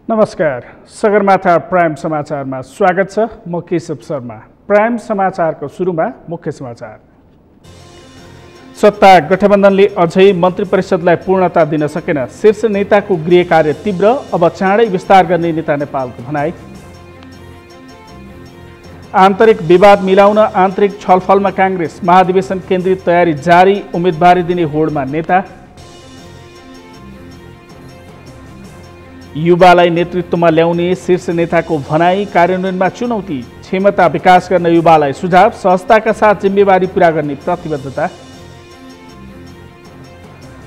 नमस्कार, सगरमाथा प्राइम समाचारमा स्वागत छ। म केशव शर्मा। प्राइम समाचारको सुरुमा मुख्य समाचार। सत्ता गठबन्धनले अझै मन्त्री परिषदलाई पूर्णता दिन सकेन। शीर्ष नेताको गृह कार्य तीव्र, अब चाँडै विस्तार गर्ने नेता नेपालको भनाई। आन्तरिक विवाद मिलाउन आन्तरिक छलफलमा काङ्ग्रेस, महाधिवेशन केन्द्रित तयारी जारी, उम्मेदवारी दिने होडमा नेता। युवालाई नेतृत्वमा ल्याउने शीर्ष नेताको भनाई, कार्यान्वयनमा चुनौती, क्षमता विकास गर्न युवालाई सुझाव, सहजताका साथ जिम्मेवारी पूरा गर्ने प्रतिबद्धता।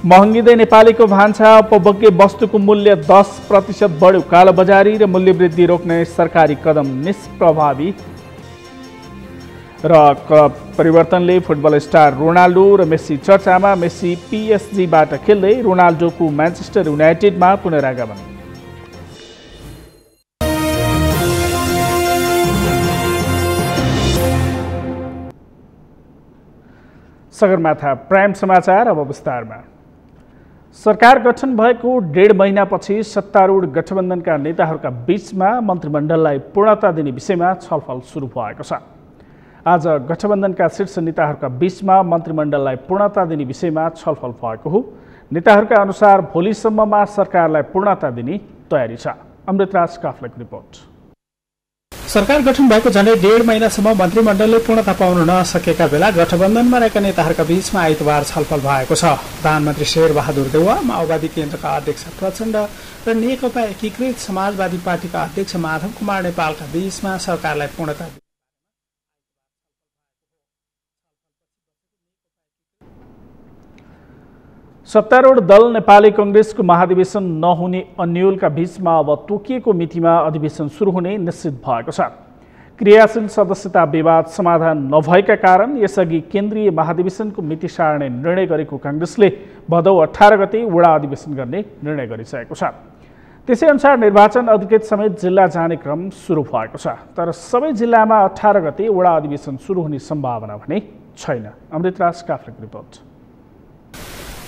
महँगिँदै नेपालीको भान्सा, उपभोग्य वस्तुको मूल्य 10% बढ्यो, कालोबजारी र मूल्यवृद्धि रोक्ने सरकारी कदम निष्प्रभावी। र परिवर्तनले फुटबल स्टार रोनाल्डो र मेस्सी चर्चामा, मेस्सी PSG-बाट खेल्दै रोनाल्डोको म्यान्चेस्टर युनाइटेडमा पुनरागमन। सगरमाथा प्राइम समाचार अब विस्तारमा। सरकार गठन भएको 1.5 महिनापछि सत्तारूढ गठबन्धनका नेताहरूका बीचमा मन्त्रीमण्डललाई पूर्णता दिने विषयमा छलफल सुरु भएको छ। आज गठबन्धनका शीर्ष नेताहरूका बीचमा मन्त्रीमण्डललाई पूर्णता दिने विषयमा छलफल भएको हो। नेताहरूका अनुसार भोलिसम्ममा सरकारलाई पूर्णता दिने तयारी छ। अमृतराज काफ्लेको रिपोर्ट। सरकार गठन भएको झण्डै 1.5 महिनासम्म मन्त्रीमण्डलले पूर्णता पाउन नसकेका बेला गठबन्धनमा रहेका नेताहरूका बीचमा आइतबार छलफल भएको छ। प्रधानमन्त्री शेरबहादुर देउवा, माओवादी केन्द्रका अध्यक्ष प्रचण्ड र नेकपा एकीकृत समाजवादी पार्टीका अध्यक्ष माधव कुमार नेपालका बीचमा सरकारलाई पूर्णता सत्तारूढ दल नेपाली कांग्रेसको महाधिवेशन नहुने अन्योलका बीचमा अब तोकिएको मितिमा अधिवेशन सुरु हुने निश्चित भएको छ। क्रियाशील सदस्यता विवाद समाधान नभएका कारण यसअघि केन्द्रीय महाधिवेशनको मिति सार्ने निर्णय गरेको कांग्रेसले भदौ 18 गते वडा अधिवेशन गर्ने निर्णय गरिसकेको छ। त्यसै अनुसार निर्वाचन अधिकृत समेत जिल्ला जाने क्रम सुरु भएको छ। तर सबै जिल्लामा 18 गते वडा अधिवेशन सुरु हुने सम्भावना भने छैन। अमृतराज काफ्लेको रिपोर्ट।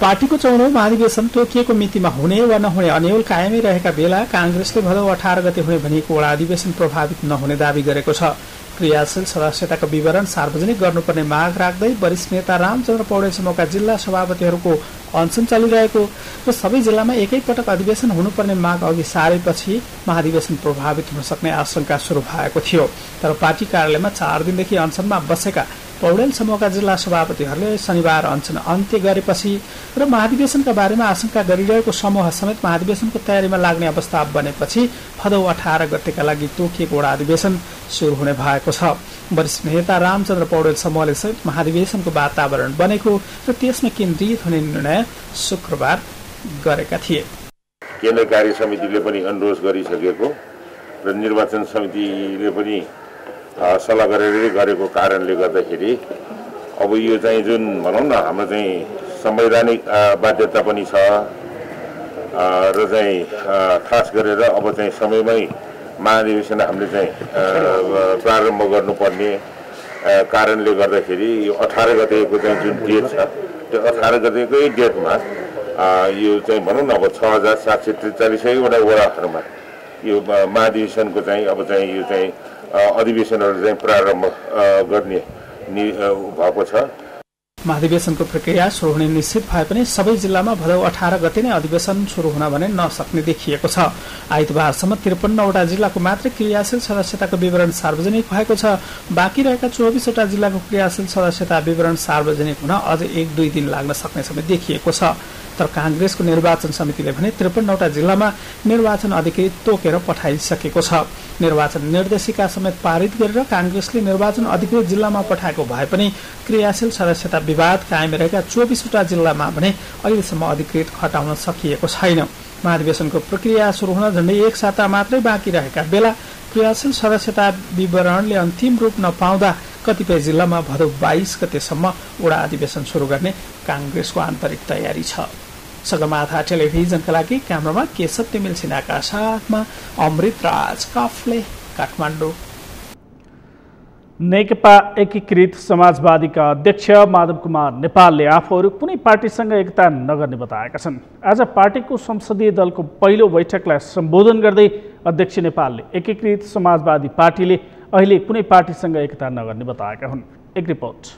पार्टीको 14औं महाधिवेशन तोकिएको मितिमा हुने वा नहुने अन्यल कायमै रहेका बेला कांग्रेसले भदौ 18 गते हुने भनिएको वडा अधिवेशन प्रभावित नहुने दावी गरेको छ। क्रियाशील सदस्यताको विवरण सार्वजनिक गर्नुपर्ने माग राख्दै वरिष्ठ नेता रामचन्द्र पौडेल समूहका जिल्ला सभापतिहरूको अनसन चलिरहेको र सबै जिल्लामा एकैपटक अधिवेशन हुनुपर्ने माग अघि सारेपछि महाधिवेशन प्रभावित हुन सक्ने आशंका सुरु भएको थियो। तर पार्टी कार्यालयमा 4 दिनदेखि अनसनमा बसेका पौडेल समूहका जिल्ला सभापतिहरूले शनिबार अनसन अन्त्य गरेपछि र महाधिवेशनका बारेमा आशंका गरिरहेको समूह समेत महाधिवेशनको तयारीमा लाग्ने अवस्था बनेपछि भदौ 18 गतेका लागि तोकिएको वडा अधिवेशन सुरु हुने भएको छ। वरिष्ठ नेता रामचन्द्र पौडेल समूहले समेत महाधिवेशनको वातावरण बनेको र त्यसमा केन्द्रित हुने निर्णय शुक्रबार गरेका थिए। केन्द्र कार्य समितिले पनि अनुरोध गरिसकेको र निर्वाचन समितिले पनि सल्लाह गरेको कारणले गर्दाखेरि अब यो चाहिँ जुन भनौँ न हाम्रो चाहिँ संवैधानिक बाध्यता पनि छ र चाहिँ खास गरेर अब चाहिँ समयमै महाधिवेशन हामीले चाहिँ प्रारम्भ गर्नुपर्ने कारणले गर्दाखेरि यो 18 गतेको चाहिँ जुन डेट छ त्यो 18 गतेकै डेटमा यो चाहिँ भनौँ न अब 6743 वटा वडाहरूमा यो महाधिवेशनको चाहिँ अब चाहिँ यो चाहिँ अधिवेशनहरू चाहिँ प्रारम्भ गर्ने भएको छ। महाधिवेशनको प्रक्रिया सुरु हुने निश्चित भए पनि सबै जिल्लामा भदौ 18 गते नै अधिवेशन सुरु हुन भने नसक्ने देखिएको छ। आइतबारसम्म 53 वटा जिल्लाको मात्रै क्रियाशील सदस्यताको विवरण सार्वजनिक भएको छ। बाँकी रहेका 24 वटा जिल्लाको क्रियाशील सदस्यता विवरण सार्वजनिक हुन अझ 1-2 दिन लाग्न सक्ने समेत देखिएको छ। तर कांग्रेसको निर्वाचन समितिले भने 53 वटा जिल्लामा निर्वाचन अधिकृत तोकेर पठाइसकेको छ। निर्वाचन निर्देशिका समेत पारित गरेर कांग्रेसले निर्वाचन अधिकृत जिल्लामा पठाएको भए पनि क्रियाशील सदस्यता विवाद कायम रहेका 24 वटा जिल्लामा भने अहिलेसम्म अधिकृत हटाउन सकिएको छैन। महाधिवेशनको प्रक्रिया सुरु हुन झण्डै 1 साता मात्रै बाँकी रहेका बेला क्रियाशील सदस्यता विवरणले अन्तिम रूप नपाउँदा कतिपय जिल्लामा भदौ 22 गतेसम्म वडा अधिवेशन सुरु गर्ने कांग्रेसको आन्तरिक तयारी छ। सगरमाथा टेलिभिजनका लागि क्यामेरामा केशव तिमिल सिन्हाका साथमा अमृतराज काफ्ले, काठमाडौँ। नेकपा एकीकृत समाजवादीका अध्यक्ष माधव कुमार नेपालले आफूहरू कुनै पार्टीसँग एकता नगर्ने बताएका छन्। आज पार्टीको संसदीय दलको पहिलो बैठकलाई सम्बोधन गर्दै अध्यक्ष नेपालले एकीकृत समाजवादी पार्टीले अहिले कुनै पार्टीसँग एकता नगर्ने बताएका हुन्। एक रिपोर्ट।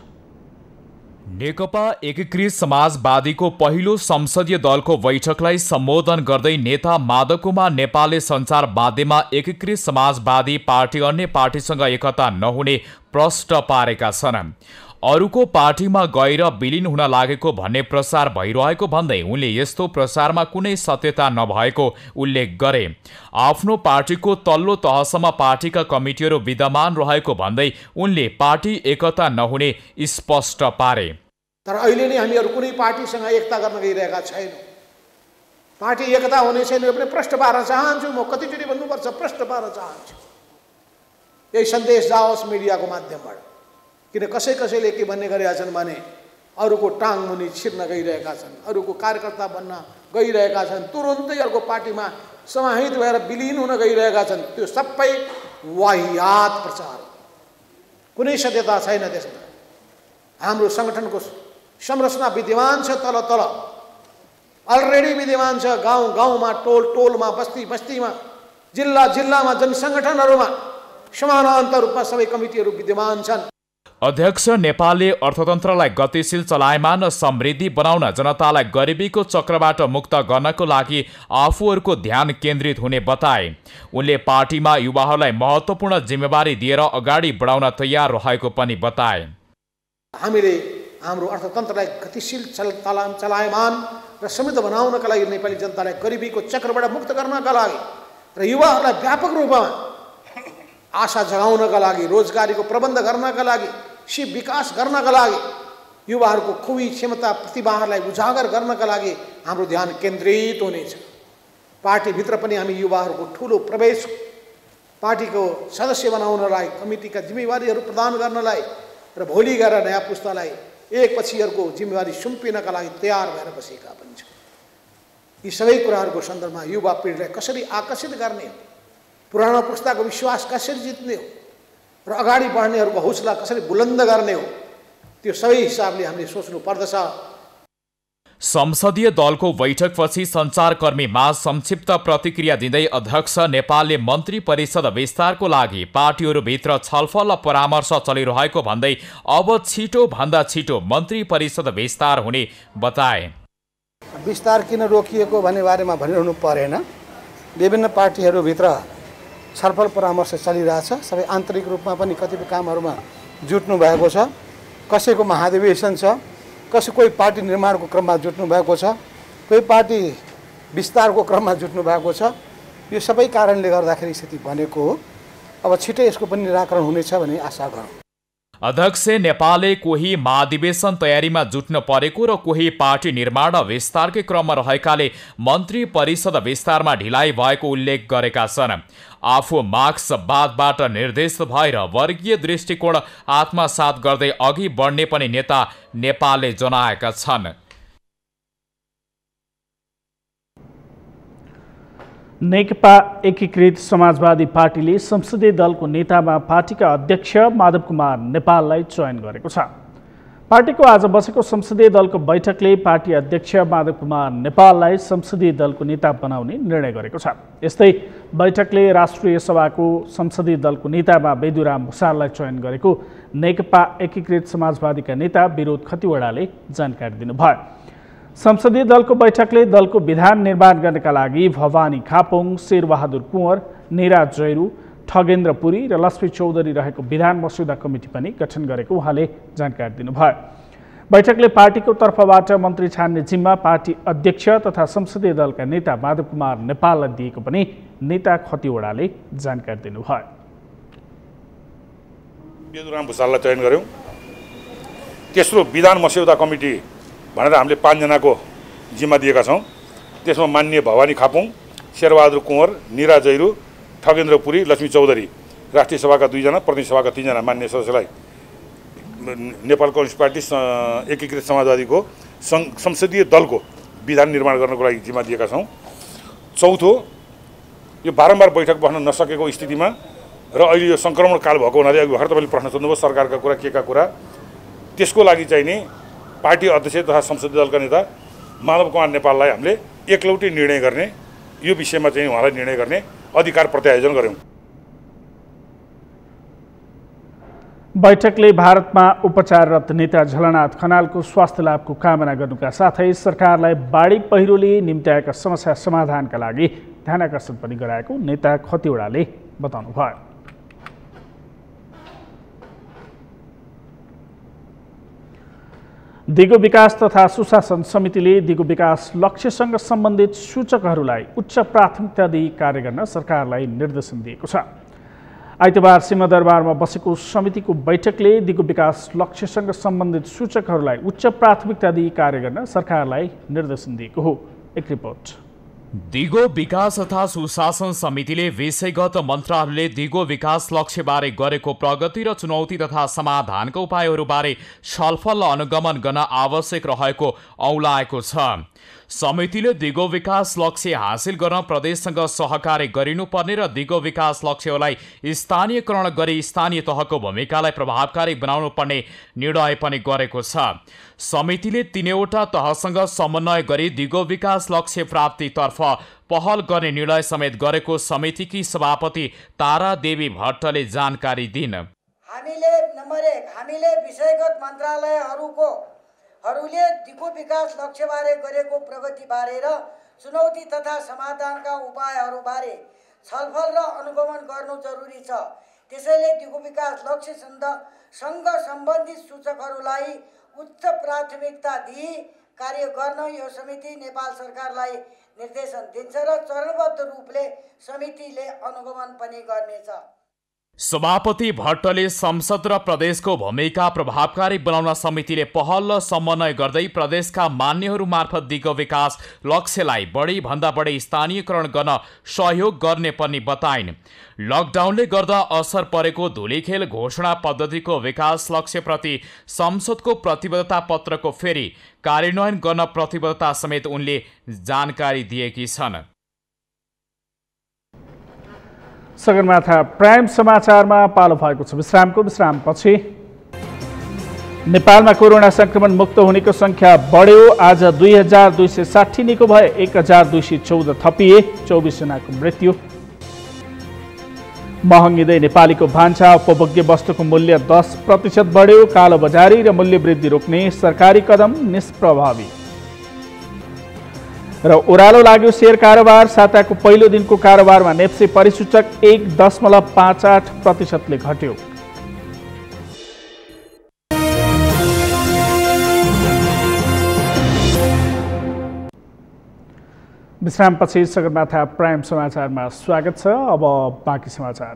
नेकपा एकीकृत समाजवादीको पहिलो संसदीय दलको बैठकलाई सम्बोधन गर्दै नेता माधव कुमार नेपालले सञ्चार माध्यममा एकीकृत समाजवादी पार्टी अन्य पार्टीसँग एकता नहुने प्रश्न पारेका छन्। अरूको पार्टीमा गएर विलिन हुन लागेको भन्ने प्रचार भइरहेको भन्दै उनले यस्तो प्रचारमा कुनै सत्यता नभएको उल्लेख गरे। आफ्नो पार्टीको तल्लो तहसम्म पार्टीका कमिटीहरू विद्यमान रहेको भन्दै उनले पार्टी एकता नहुने स्पष्ट पारे। तर अहिले नै हामीहरू कुनै पार्टीसँग एकता गर्न गइरहेका छैनौँ। पार्टी एकता हुने छैन भने प्रश्न पार्न चाहन्छु। म कतिचोटि भन्नुपर्छ, प्रश्न पार्न चाहन्छु। यही सन्देश जाओस् मिडियाको माध्यमबाट। किन कसैले के भन्ने गरेका छन् भने अरूको टाङ मुनि छिर्न गइरहेका छन्, अरूको कार्यकर्ता बन्न गइरहेका छन्, तुरुन्तै अर्को पार्टीमा समाहित भएर विलिन हुन गइरहेका छन्। त्यो सबै वाहियात प्रचार, कुनै सत्यता छैन त्यसमा। हाम्रो सङ्गठनको संरचना विद्यमान छ, तल तल अलरेडी विद्यमान छ। गाउँ गाउँमा, टोल टोलमा, बस्ती बस्तीमा, जिल्ला जिल्लामा, जनसङ्गठनहरूमा समानान्तर रूपमा सबै कमिटीहरू विद्यमान छन्। अध्यक्ष नेपालले अर्थतन्त्रलाई गतिशील, चलायमान र समृद्धि बनाउन, जनतालाई गरिबीको चक्रबाट मुक्त गर्नको लागि आफूहरूको ध्यान केन्द्रित हुने बताए। उनले पार्टीमा युवाहरूलाई महत्त्वपूर्ण जिम्मेवारी दिएर अगाडि बढाउन तयार रहेको पनि बताए। हामीले हाम्रो अर्थतन्त्रलाई गतिशील, चलायमान र समृद्ध बनाउनका लागि, नेपाली जनतालाई गरिबीको चक्रबाट मुक्त गर्नका लागि र युवाहरूलाई व्यापक रूपमा आशा जगाउनका लागि, रोजगारीको प्रबन्ध गर्नका लागि, शिव विकास गर्नका लागि, युवाहरूको खुबी क्षमता प्रतिभाहरूलाई उजागर गर्नका लागि हाम्रो ध्यान केन्द्रित हुनेछ। पार्टीभित्र पनि हामी युवाहरूको ठुलो प्रवेश, पार्टीको सदस्य बनाउनलाई, कमिटीका जिम्मेवारीहरू प्रदान गर्नलाई र भोलि गएर नयाँ पुस्तालाई एकपछि अर्को जिम्मेवारी सुम्पिनका लागि तयार भएर बसेका पनि छौँ। यी सबै कुराहरूको सन्दर्भमा युवा पिँढीलाई कसरी आकर्षित गर्ने हो, पुरानो पुस्ताको विश्वास कसरी जित्ने हो र अगाडि बढ्नेहरूको हौसला कसरी बुलन्द गर्ने हो, त्यो सबै हिसाबले हामीले सोच्नु पर्दछ। संसदीय दलको बैठकपछि सञ्चारकर्मीमा संक्षिप्त प्रतिक्रिया दिँदै अध्यक्ष नेपालले मन्त्री परिषद विस्तारको लागि पार्टीहरूभित्र छलफल र परामर्श चलिरहेको भन्दै अब छिटोभन्दा छिटो मन्त्री परिषद विस्तार हुने बताए। विस्तार किन रोकिएको भन्ने बारेमा भनिरहनु परेन। विभिन्न पार्टीहरूभित्र छलफल परामर्श चलिरहेछ। सबै आन्तरिक रूपमा पनि कतिपय कामहरूमा जुट्नु भएको छ। कसैको महाधिवेशन छ, कोही पार्टी निर्माणको क्रममा जुट्नु भएको छ, कोही पार्टी विस्तारको क्रममा जुट्नु भएको छ। यो सबै कारणले गर्दाखेरि स्थिति बनेको हो। अब छिटै यसको पनि निराकरण हुनेछ भन्ने आशा गरौँ। अध्यक्ष नेपालले कोही महाधिवेशन तयारीमा जुट्न परेको र कोही पार्टी निर्माण विस्तारकै क्रममा रहेकाले मन्त्री परिषद विस्तारमा ढिलाइ भएको उल्लेख गरेका छन्। आफू मार्क्सवादबाट निर्देशित भएर वर्गीय दृष्टिकोण आत्मसात गर्दै अघि बढ्ने पनि नेता नेपालले जनाएका छन्। नेकपा एकीकृत समाजवादी पार्टीले संसदीय दलको नेतामा पार्टीका अध्यक्ष माधव कुमार नेपाललाई चयन गरेको छ। पार्टीको आज बसेको संसदीय दलको बैठकले पार्टी अध्यक्ष माधव कुमार नेपाललाई संसदीय दलको नेता बनाउने निर्णय गरेको छ। यस्तै बैठकले राष्ट्रिय सभाको संसदीय दलको नेतामा बेदुराम भुसाललाई चयन गरेको नेकपा एकीकृत समाजवादीका नेता विरोध खतिवड़ाले जानकारी दिनुभयो। संसदीय दलको बैठकले दलको विधान निर्माण गर्नका लागि भवानी खापोङ, शेरबहादुर कुँवर, निरा जैरू, ठगेन्द्र पुरी र लक्ष्मी चौधरी रहेको विधान मस्यौदा कमिटी पनि गठन गरेको उहाँले जानकारी दिनुभयो। बैठकले पार्टीको तर्फबाट मन्त्री छान्ने जिम्मा पार्टी अध्यक्ष तथा संसदीय दलका नेता माधव कुमार नेपाललाई दिएको पनि नेता खतिवड़ाले जानकारी दिनुभयो। बेदुराम भुसाललाई चयन गर्यौँ। तेस्रो विधान मस्यौदा कमिटी भनेर हामीले 5 जनाको जिम्मा दिएका छौँ। त्यसमा माननीय भवानी खापुङ, शेरबहादुर कुँवर, निरा जैरू, ठगेन्द्र पुरी, लक्ष्मी चौधरी, राष्ट्रिय सभाका 2 जना, प्रतिनिधि सभाका 3 जना मान्य सदस्यलाई नेपाल कम्युनिस्ट पार्टी एकीकृत समाजवादीको संसदीय दलको विधान निर्माण गर्नको लागि जिम्मा दिएका छौँ। चौथो, यो बारम्बार बैठक बस्न नसकेको स्थितिमा र अहिले यो सङ्क्रमण काल भएको हुनाले अघि भर्खर तपाईँले प्रश्न सोध्नुभयो सरकारका कुरा के का कुरा, त्यसको लागि चाहिँ नि पार्टी अध्यक्ष तथा संसदीय दलका नेता माधव कुमार नेपाललाई हामीले एकलौटी निर्णय गर्ने, यो विषयमा चाहिँ उहाँलाई निर्णय गर्ने अधिकार प्रत्यायोजन गऱ्यौँ। बैठकले भारतमा उपचाररत नेता झलनाथ खनालको स्वास्थ्य लाभको कामना गर्नुका साथै सरकारलाई बाढी पहिरोले निम्त्याएका समस्या समाधानका लागि ध्यानाकर्षण पनि गराएको नेता खतिवड़ाले बताउनुभयो। दिगो विकास तथा सुशासन समितिले दिगो विकास लक्ष्यसँग सम्बन्धित सूचकहरूलाई उच्च प्राथमिकता दिई कार्य गर्न सरकारलाई निर्देशन दिएको छ। आइतबार सिंहदरबारमा बसेको समितिको बैठकले दिगो विकास लक्ष्यसँग सम्बन्धित सूचकहरूलाई उच्च प्राथमिकता दिई कार्य गर्न सरकारलाई निर्देशन दिएको हो। एक रिपोर्ट। दिगो विकास तथा सुशासन समितिले विषयगत मन्त्रालयले दिगो विकास लक्ष्यबारे गरेको प्रगति र चुनौती तथा समाधानका उपायहरूबारे छलफल र अनुगमन गर्न आवश्यक रहेको औलाएको छ। समितिले दिगो विकास लक्ष्य हासिल गर्न प्रदेशसँग सहकार्य गरिनुपर्ने र दिगो विकास लक्ष्यलाई स्थानीयकरण गरी स्थानीय तहको भूमिकालाई प्रभावकारी बनाउनु पर्ने निर्णय पनि गरेको छ। समितिले 3वटा तहसँग समन्वय गरी दिगो विकास लक्ष्य प्राप्तितर्फ पहल गर्ने निर्णय समेत गरेको समितिकी सभापति तारा देवी भट्टले जानकारी दिन्। हामीले नम्बर 1 हामीले विषयगत मन्त्रालयहरूले दिगो विकास लक्ष्यबारे गरेको प्रगतिबारे र चुनौती तथा समाधानका उपायहरूबारे छलफल र अनुगमन गर्नु जरुरी छ। त्यसैले दिगो विकास लक्ष्यसँग सम्बन्धित सूचकहरूलाई उच्च प्राथमिकता दिई कार्य गर्न यो समिति नेपाल सरकारलाई निर्देशन दिन्छ र चरणबद्ध रूपले समितिले अनुगमन पनि गर्नेछ। सभापति भट्टले संसद र प्रदेशको भूमिका प्रभावकारी बनाउन समितिले पहल र समन्वय गर्दै प्रदेशका मान्यहरू मार्फत दिगो विकास लक्ष्यलाई बढी भन्दा बढी स्थानीयकरण गर्न सहयोग गर्ने पनि बताइन्। लकडाउनले गर्दा असर परेको धुलीखेल घोषणा पद्धतिको विकास लक्ष्यप्रति संसदको प्रतिबद्धता पत्रको फेरि कार्यान्वयन गर्न प्रतिबद्धता समेत उनले जानकारी दिएकी छन्। सगरमाथा प्राइम समाचारमा पालो भएको छ विश्रामपछि। नेपालमा कोरोना संक्रमण मुक्त हुनेको संख्या बढ्यो। आज 2260 निको भए, 1214 थपिए, 24 जनाको मृत्यु। महँगिँदै नेपालीको भान्सा, उपभोग्य वस्तुको मूल्य 10% बढ्यो। कालोबजारी र मूल्य वृद्धि रोक्ने सरकारी कदम निष्प्रभावी। र ओह्रालो लाग्यो शेयर कारोबार। साताको पहिलो दिनको कारोबारमा नेप्से परिसूचक 1.58% घट्यो। विश्रामपछि सगरमाथा प्राइम समाचारमा स्वागत छ। अब बाँकी समाचार।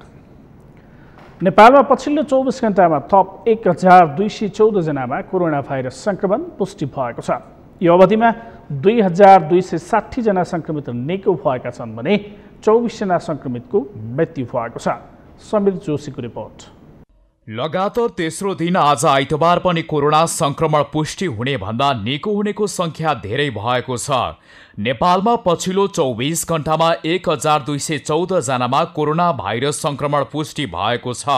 नेपालमा पछिल्लो 24 घण्टामा थप 1214 जनामा कोरोना भाइरस संक्रमण पुष्टि भएको छ। यो अवधिमा 2260 जना संक्रमित निको भएका छन् भने 24 जना संक्रमितको मृत्यु भएको छ। समीर जोशीको रिपोर्ट। लगातार तेस्रो दिन आज आइतबार पनि कोरोना संक्रमण पुष्टि हुने भन्दा निको हुनेको संख्या धेरै भएको छ। नेपालमा पछिल्लो 24 घण्टामा 1214 जनामा कोरोना भाइरस संक्रमण पुष्टि भएको छ।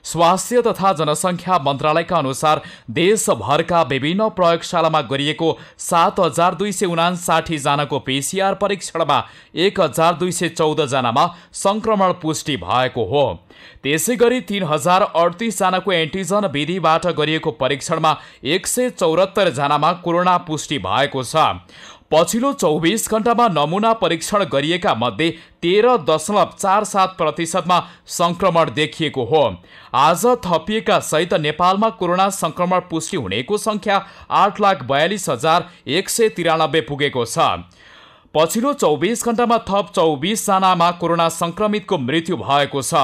स्वास्थ्य तथा जनसङ्ख्या मन्त्रालयका अनुसार देशभरका विभिन्न प्रयोगशालामा गरिएको 7259 जनाको PCR परीक्षणमा 1214 जनामा संक्रमण पुष्टि भएको हो। त्यसैगरी 3038 जनाको एन्टिजन विधिबाट गरिएको परीक्षणमा 174 जनामा कोरोना पुष्टि भएको छ। पछिल्लो 24 घण्टामा नमुना परीक्षण गरिएका मध्ये 13.47% संक्रमण देखिएको हो। आज थपिएका सहित नेपालमा कोरोना संक्रमण पुष्टि हुनेको संख्या 8,42,193 पुगेको छ। पछिल्लो 24 घण्टामा थप 24 जनामा कोरोना संक्रमितको मृत्यु भएको छ।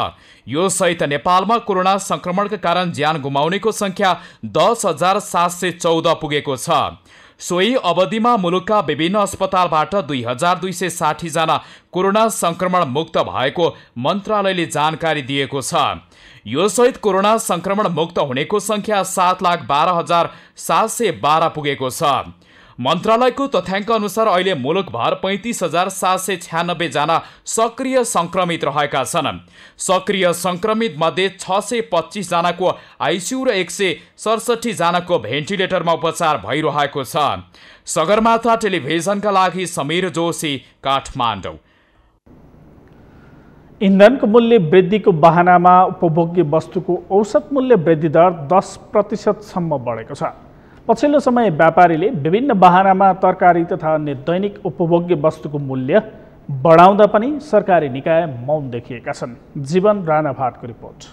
यो सहित नेपालमा कोरोना संक्रमणका कारण ज्यान गुमाउनेको संख्या 10,714 पुगेको छ। सोही अवधिमा मुलुकका विभिन्न अस्पतालबाट 2260 जना कोरोना संक्रमण मुक्त भएको मन्त्रालयले जानकारी दिएको छ। यो सहित कोरोना संक्रमण मुक्त हुनेको संख्या 7,12,712 पुगेको छ। मन्त्रालयको तथ्याङ्क अनुसार अहिले मुलुकभर 35,796 जना सक्रिय संक्रमित रहेका छन्। सक्रिय संक्रमित मध्ये 625 जनाको आइसियु र 167 जनाको भेन्टिलेटरमा उपचार भइरहेको छ। सगरमाथा टेलिभिजनका लागि समीर जोशी, काठमाडौँ। इन्धनको मूल्य वृद्धिको बहानामा उपभोग्य वस्तुको औसत मूल्य वृद्धि दर 10% बढेको छ। पछिल्लो समय व्यापारीले विभिन्न बहानामा तरकारी तथा अन्य दैनिक उपभोग्य वस्तुको मूल्य बढाउँदा पनि सरकारी निकाय मौन देखिएका छन्। जीवन राणा भाटको रिपोर्ट।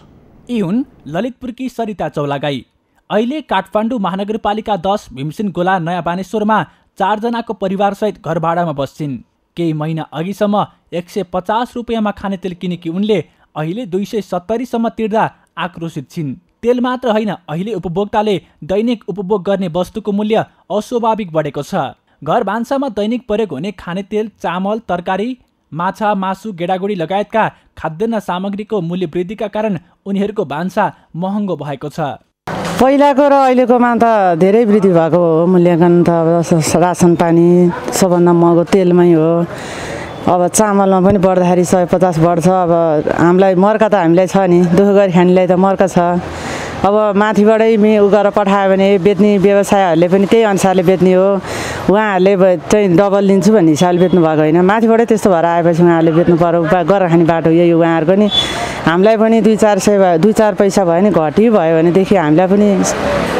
यी हुन् ललितपुरकी सरिता चौलागाई। अहिले काठमाडौँ महानगरपालिका 10 भीमसेन गोला नयाँ बानेश्वरमा 4 जनाको परिवारसहित घर भाडामा बस्छिन्। केही महिना अघिसम्म 150 रुपियाँमा खाने तेल किनेकी उनले अहिले 270 सम्म तिर्दा आक्रोशित छिन्। तेल मात्र होइन, अहिले उपभोक्ताले दैनिक उपभोग गर्ने वस्तुको मूल्य अस्वाभाविक बढेको छ। घर भान्सामा दैनिक प्रयोग हुने खाने तेल, चामल, तरकारी, माछा, मासु, गेडागुडी लगायतका खाद्यान्न सामग्रीको मूल्य वृद्धिका कारण उनीहरूको भान्सा महँगो भएको छ। पहिलाको र अहिलेकोमा त धेरै वृद्धि भएको हो। मूल्याङ्कन त अब रासन पानी सबभन्दा महँगो तेलमै हो। अब चामलमा पनि बढ्दाखेरि 150 बढ्छ। अब हामीलाई मर्का त हामीलाई छ नि, दुःख गरी खानेलाई त मर्का छ। अब माथिबाटै उ गरेर पठायो भने बेच्ने व्यवसायहरूले पनि त्यही अनुसारले बेच्ने हो। उहाँहरूले चाहिँ डबल लिन्छु भन्ने हिसाबले बेच्नु भएको होइन। माथिबाटै त्यस्तो भएर आएपछि उहाँहरूले बेच्नु पर्यो। गरेर खाने बाटो यही हो उहाँहरूको नि। हामीलाई पनि 2-4 पैसा भयो नि घटी भयो भनेदेखि हामीलाई पनि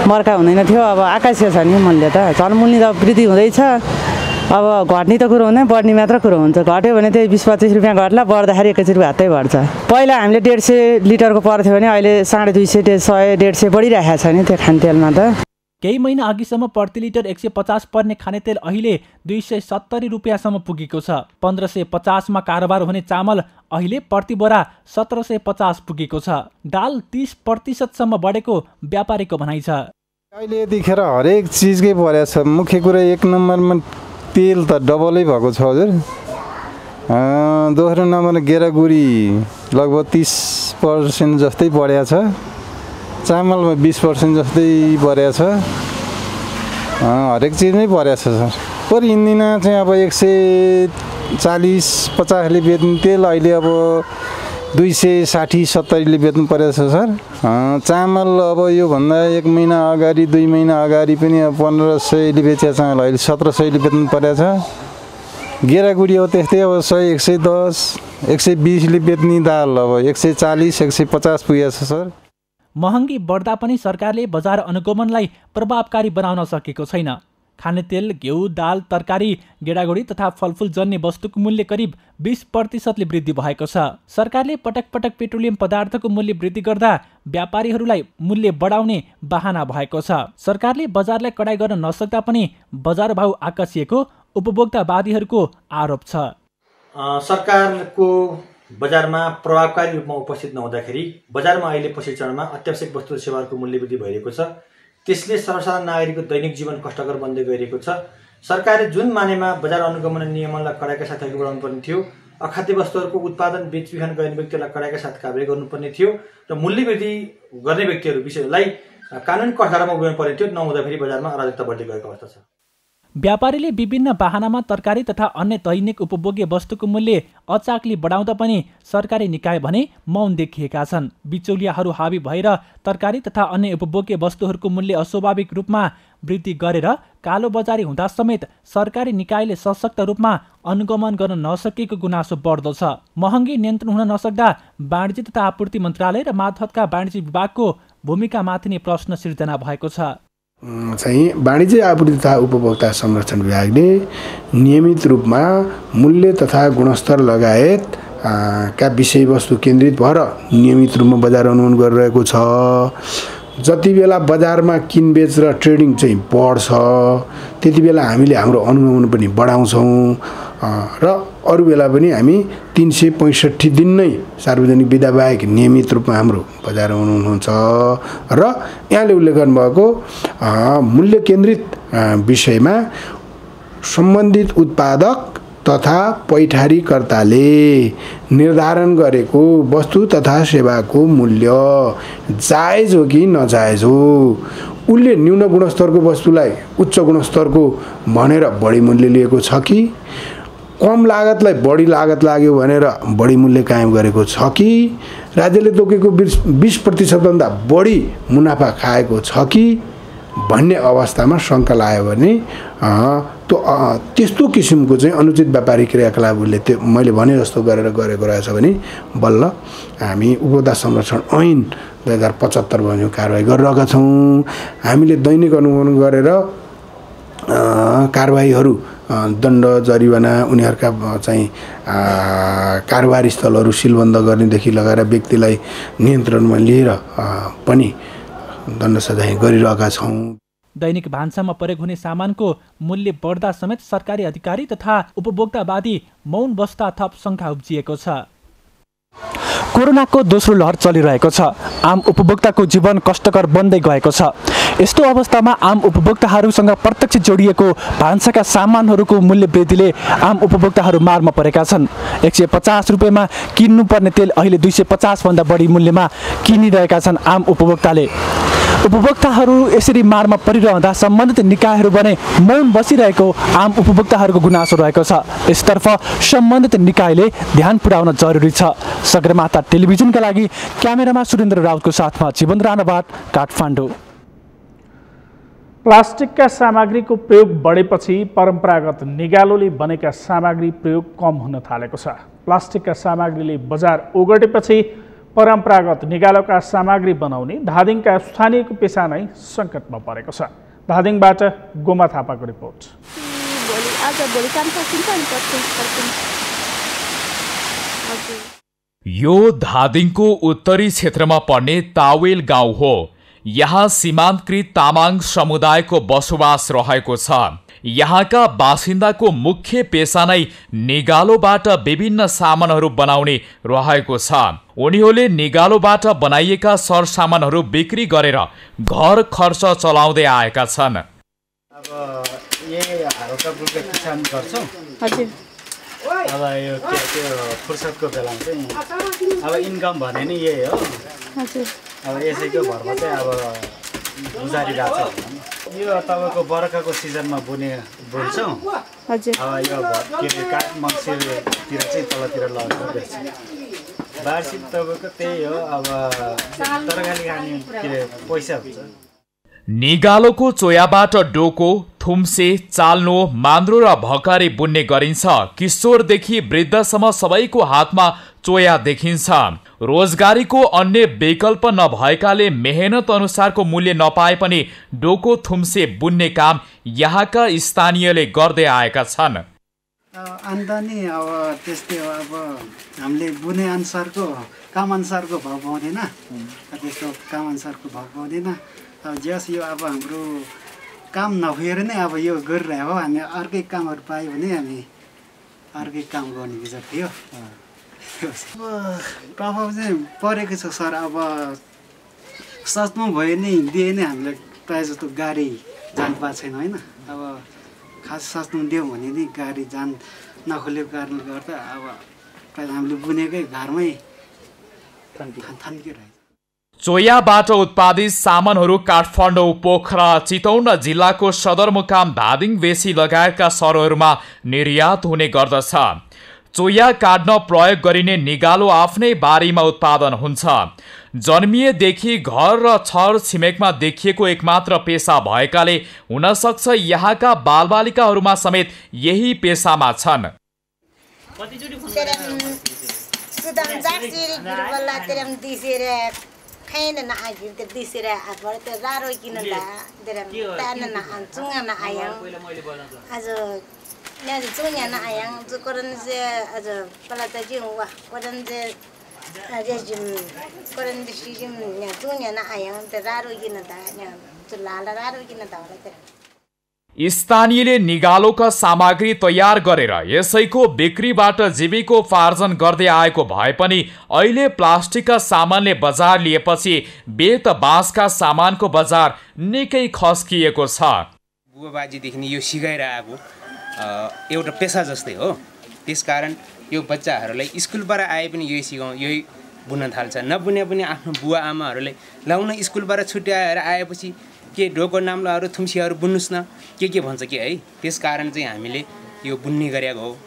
मर्का हुँदैन थियो। अब आकाशीय छ नि मूल्य त। झन् मूल्य त वृद्धि हुँदैछ। अब घट्ने त कुरो हुँदैन, बढ्ने मात्र कुरो हुन्छ। घट्यो भने त्यही 20-25 रुपियाँ घट्ला, बढ्दाखेरि 21 रुपियाँ हातै बढ्छ। पहिला हामीले 150 लिटरको पर्थ्यो भने अहिले 250, 100, 150 बढिरहेको छ नि त्यो खानेतेलमा त। केही महिना अघिसम्म प्रति लिटर 150 पर्ने खानेतेल अहिले 270 रुपियाँसम्म पुगेको छ। 1550मा कारोबार हुने चामल अहिले प्रति बोरा 1750 पुगेको छ। दाल 30% सम्म बढेको व्यापारीको भनाइ छ। अहिले यतिखेर हरेक चिजकै बढेको छ। मुख्य कुरा 1 नम्बरमा तेल त डबलै भएको छ हजुर। दोस्रो नम्बरमा गेडागुडी लगभग 30% जस्तै बढेको छ। चामलमा 20% जस्तै बढेको छ। हरेक चिजमै बढेको छ सर। पर इन्दिना चाहिँ अब 140-50ले बेच्ने तेल अहिले अब 260-70ले बेच्नु परेको छ सर। चामल अब योभन्दा 1 महिना अगाडि 2 महिना अगाडि पनि 1500ले बेचेको चामल अहिले 1700ले बेच्नु परेको छ। गेडागुडी अब त्यस्तै अब 100, 110, 120ले बेच्ने दाल अब 140, 150 पुगेको छ सर। महँगी बढ्दा पनि सरकारले बजार अनुगमनलाई प्रभावकारी बनाउन सकेको छैन। खानेतेल, घिउ, दाल, तरकारी, गेडागुडी तथा फलफुल जन्य वस्तुको मूल्य करिब 20%ले वृद्धि भएको छ। सरकारले पटक पटक पेट्रोलियम पदार्थको मूल्य वृद्धि गर्दा व्यापारीहरूलाई मूल्य बढाउने बहाना भएको छ। सरकारले बजारलाई कडाई गर्न नसक्दा पनि बजार भाउ आकाशिएको उपभोक्तावादीहरूको आरोप छ। सरकारको बजारमा प्रभावकारी रूपमा उपस्थित नहुँदाखेरि बजारमा अहिले पछिल्लो चरणमा अत्यावश्यक वस्तु र सेवाहरूको मूल्य वृद्धि भइरहेको छ। त्यसले सर्वसाधारण नागरिकको दैनिक जीवन कष्टकर बन्दै गइरहेको छ। सरकारले जुन मानेमा बजार अनुगमन नियमनलाई कडाइका साथ अघि बढाउनु पर्ने थियो, अखाद्य वस्तुहरूको उत्पादन बेचबिखन गर्ने व्यक्तिहरूलाई कडाइका साथ कारबाही गर्नुपर्ने थियो र मूल्य वृद्धि गर्ने व्यक्तिहरू विषयलाई कानुनी कठघरामा उभिनु पर्ने थियो। नहुँदाखेरि बजारमा अराजकता बढ्दै गएको अवस्था छ। व्यापारीले विभिन्न बहानामा तरकारी तथा अन्य दैनिक उपभोग्य वस्तुको मूल्य अचाकली बढाउँदा पनि सरकारी निकाय भने मौन देखिएका छन्। बिचौलियाहरू हावी भएर तरकारी तथा अन्य उपभोग्य वस्तुहरूको मूल्य अस्वाभाविक रूपमा वृद्धि गरेर कालो बजारी हुँदा समेत सरकारी निकायले सशक्त रूपमा अनुगमन गर्न नसकेको गुनासो बढ्दो छ। महँगी नियन्त्रण हुन नसक्दा वाणिज्य तथा आपूर्ति मन्त्रालय र मातहतका वाणिज्य विभागको भूमिकामाथि नै प्रश्न सिर्जना भएको छ। चाहिँ वाणिज्य आपूर्ति तथा उपभोक्ता संरक्षण विभागले नियमित रूपमा मूल्य तथा गुणस्तर लगायत का विषयवस्तु केन्द्रित भएर नियमित रूपमा बजार अनुगमन गरिरहेको छ। जति बेला बजारमा किनबेच र ट्रेडिङ चाहिँ बढ्छ त्यति बेला हामीले हाम्रो अनुगमन पनि बढाउँछौँ र अरू बेला पनि हामी 365 दिन नै सार्वजनिक विधा बाहेक नियमित रूपमा हाम्रो बजार अनुगमन हुन्छ र यहाँले उल्लेख गर्नुभएको मूल्य केन्द्रित विषयमा सम्बन्धित उत्पादक तथा पैठारीकर्ताले निर्धारण गरेको वस्तु तथा सेवाको मूल्य जायज हो कि नजायज हो उसले न्यून गुणस्तरको वस्तुलाई उच्च गुणस्तरको भनेर बढी मूल्य लिएको छ कि कम लागतलाई बढी लागत लाग्यो भनेर बढी मूल्य कायम गरेको छ कि राज्यले तोकेको 20% भन्दा बढी मुनाफा खाएको छ कि भन्ने अवस्थामा शङ्का लाग्यो भने त्यस्तो किसिमको चाहिँ अनुचित व्यापारिक क्रियाकलापले त्यो मैले भने जस्तो गरेर गरेको रहेछ भने बल्ल हामी उपभोक्ता संरक्षण ऐन 2075 भन्ने कारबाही गरिरहेका छौँ। हामीले दैनिक अनुगमन गरेर कारबाहीहरू दण्ड जरिवाना उनीहरूका चाहिँ कारोबारी स्थलहरू सिलबन्द गर्नेदेखि लगाएर व्यक्तिलाई नियन्त्रणमा लिएर पनि दण्ड सजाय गरिरहेका छौँ। दैनिक भान्सामा प्रयोग हुने सामानको मूल्य बढ्दा समेत सरकारी अधिकारी तथा उपभोक्तावादी मौन बस्दा थप शङ्का उब्जिएको छ। कोरोनाको दोस्रो लहर चलिरहेको छ। आम उपभोक्ताको जीवन कष्टकर बन्दै गएको छ। यस्तो अवस्थामा आम उपभोक्ताहरूसँग प्रत्यक्ष जोडिएको भान्साका सामानहरूको मूल्य वृद्धिले आम उपभोक्ताहरू मारमा परेका छन्। 150 रुपियाँमा किन्नुपर्ने तेल अहिले 250 भन्दा बढी मूल्यमा किनिरहेका छन् आम उपभोक्ताले। उपभोक्ताहरू यसरी मारमा परिरहँदा सम्बन्धित निकायहरू भने मौन बसिरहेको आम उपभोक्ताहरूको गुनासो रहेको छ। यसतर्फ सम्बन्धित निकायले ध्यान पुर्याउन जरुरी छ। सगरमाथा टेलिभिजनका लागि क्यामेरामा सुरेन्द्र राउतको साथमा जीवन राणाबाट काठमाडौँ। प्लास्टिकका सामग्रीको प्रयोग बढेपछि परम्परागत निगालोले बनेका सामग्री प्रयोग कम हुन थालेको छ। प्लास्टिकका सामग्रीले बजार ओगटेपछि परम्परागत निगालोका सामग्री बनाउने धादिङका स्थानीयको पेसा नै सङ्कटमा परेको छ। धादिङबाट गोमा थापाको रिपोर्ट। यो धादिङको उत्तरी क्षेत्रमा पर्ने तावेल गाउँ हो। यहाँ सीमान्तकृत तामाङ समुदायको बसोबास रहेको छ। यहाँका बासिन्दाको मुख्य पेसा नै निगालोबाट विभिन्न सामानहरू बनाउने रहेको छ। उनीहरूले निगालोबाट बनाइएका सरसामानहरू बिक्री गरेर घर खर्च चलाउँदै आएका छन्। अब यही हल्का फुल्का किसान गर्छौँ। अब यो त्यो फुर्सदको बेलामा चाहिँ अब इन्कम भने नि यही हो। अब यसैको भरमा चाहिँ अब गुजारिरहेको छ। यो तपाईँको बर्खाको सिजनमा बुन्छौँ। अब यो के अरे काठ मङ्सिरतिर चाहिँ तलतिर लगाउँछ। वार्षिक तपाईँको त्यही हो। अब तरकारी खाने के अरे पैसा हुन्छ। निगालोको चोयाबाट डोको, थुम्से, चाल्नो, मान्द्रो र भकारी बुन्ने गरिन्छ। किशोरदेखि वृद्धसम्म सबैको हातमा चोया देखिन्छ। रोजगारीको अन्य विकल्प नभएकाले मेहनत अनुसारको मूल्य नपाए पनि डोको थुम्से बुन्ने काम यहाँका स्थानीयले गर्दै आएका छन्। आम्दानी अब त्यस्तै हो। अब हामीले बुने अनुसारको काम अनुसारको भाउ पाउँदैन। त्यस्तो काम अनुसारको भाउ पाउँदैन। अब जस यो अब हाम्रो काम नभएर नै अब यो गरिरहेको हो। हामी अर्कै कामहरू पायो भने हामी अर्कै काम गर्ने विचार थियो। प्रभाव चाहिँ परेको छ सर। अब सस्तमा भयो नि दिए नै हामीलाई प्रायः जस्तो गाडी जान पाएको छैन होइन। अब खास सस्तमा दियो भने नि गाडी जान नखोलेको कारणले गर्दा अब प्रायः हामीले बुनेकै घरमै थन्किरहेको। चोयाबाट उत्पादित सामानहरू काठमाडौँ, पोखरा, चितौन जिल्लाको सदरमुकाम धादिङ, बेसी लगायतका सहरहरूमा निर्यात हुने गर्दछ। चोया काट्न प्रयोग गरिने निगालो आफ्नै बारीमा उत्पादन हुन्छ। जन्मिएदेखि घर र छर छिमेकमा देखिएको एकमात्र पेसा भएकाले हुनसक्छ यहाँका बालबालिकाहरूमा समेत यही पेसामा छन्। खाइन न आगे ते दिसरे आबर ते रारो किनला देरम तान न चुंगा न आयां आज ने चुंगा न आयां जो करन से आज पलाता जी हुआ करन से रेजिम करन दिसिम ने चुंगा न आयां ते रारो किनता ने चुलाला रारो किनता होला। स्थानीयले निगालोका सामग्री तयार गरेर यसैको बिक्रीबाट जीविकोपार्जन गर्दै आएको भए पनि अहिले प्लास्टिकका सामानले बजार लिएपछि बेत बाँसका सामानको बजार निकै खस्किएको छ। बुबाबाजीदेखि यो सिकाएर आएको एउटा पेसा जस्तै हो। त्यसकारण यो बच्चाहरूलाई स्कुलबाट आए पनि यही सिकाउँ, यही बुन्न थाल्छ। नबुने पनि आफ्नो बुवा आमाहरूले लाउन स्कुलबाट छुट्याएर आएपछि के ढोको नाम्लोहरू थुम्सीहरू बुन्नुस् न के भन्छ कि है, त्यस कारण चाहिँ हामीले यो बुन्ने गरेको हो।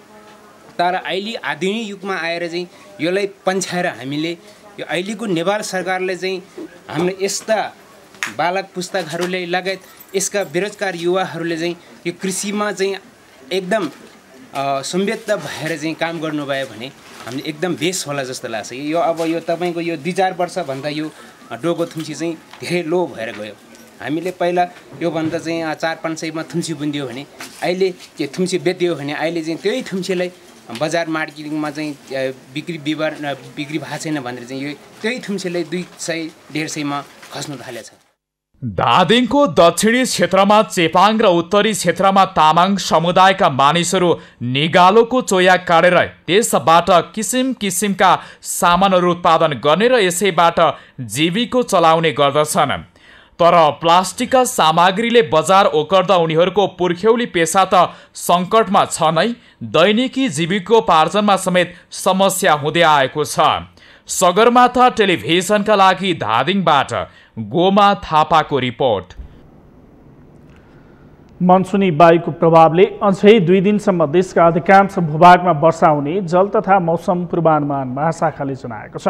तर अहिले आधुनिक युगमा आएर चाहिँ यसलाई पन्छाएर हामीले यो अहिलेको नेपाल सरकारले चाहिँ हाम्रो यस्ता बालक पुस्ताहरूले लगायत यसका बेरोजगार युवाहरूले चाहिँ यो कृषिमा चाहिँ एकदम संवेद भएर चाहिँ काम गर्नुभयो भने हामीले एकदम बेस होला जस्तो लाग्छ। यो अब यो तपाईँको यो 2-4 वर्षभन्दा यो डोको थुम्सी चाहिँ धेरै लो भएर गयो। हामीले पहिला योभन्दा चाहिँ 400-500मा थुम्सी बुनिदियो भने अहिले के थुम्सी बेचिदियो भने अहिले चाहिँ त्यही थुम्सीलाई बजार मार्केटिङमा चाहिँ बिक्री भएको छैन भनेर चाहिँ यो त्यही थुम्सीलाई 200-150मा खस्न थालेछ। धादिङको दक्षिणी क्षेत्रमा चेपाङ र उत्तरी क्षेत्रमा तामाङ समुदायका मानिसहरू निगालोको चोया काटेर त्यसबाट किसिम किसिमका सामानहरू उत्पादन गर्ने र यसैबाट जीविका चलाउने गर्दछन्। तर प्लास्टिकका सामग्रीले बजार ओगर्दा उनीहरूको पुर्ख्यौली पेसा त सङ्कटमा छ नै, दैनिकी जीविकोपार्जनमा समेत समस्या हुँदै आएको छ। सगरमाथा टेलिभिजनका लागि धादिङबाट गोमा थापाको रिपोर्ट। मनसुनी वायुको प्रभावले अझै 2 दिनसम्म देशका अधिकांश भूभागमा वर्षा हुने जल तथा मौसम पूर्वानुमान महाशाखाले जनाएको छ।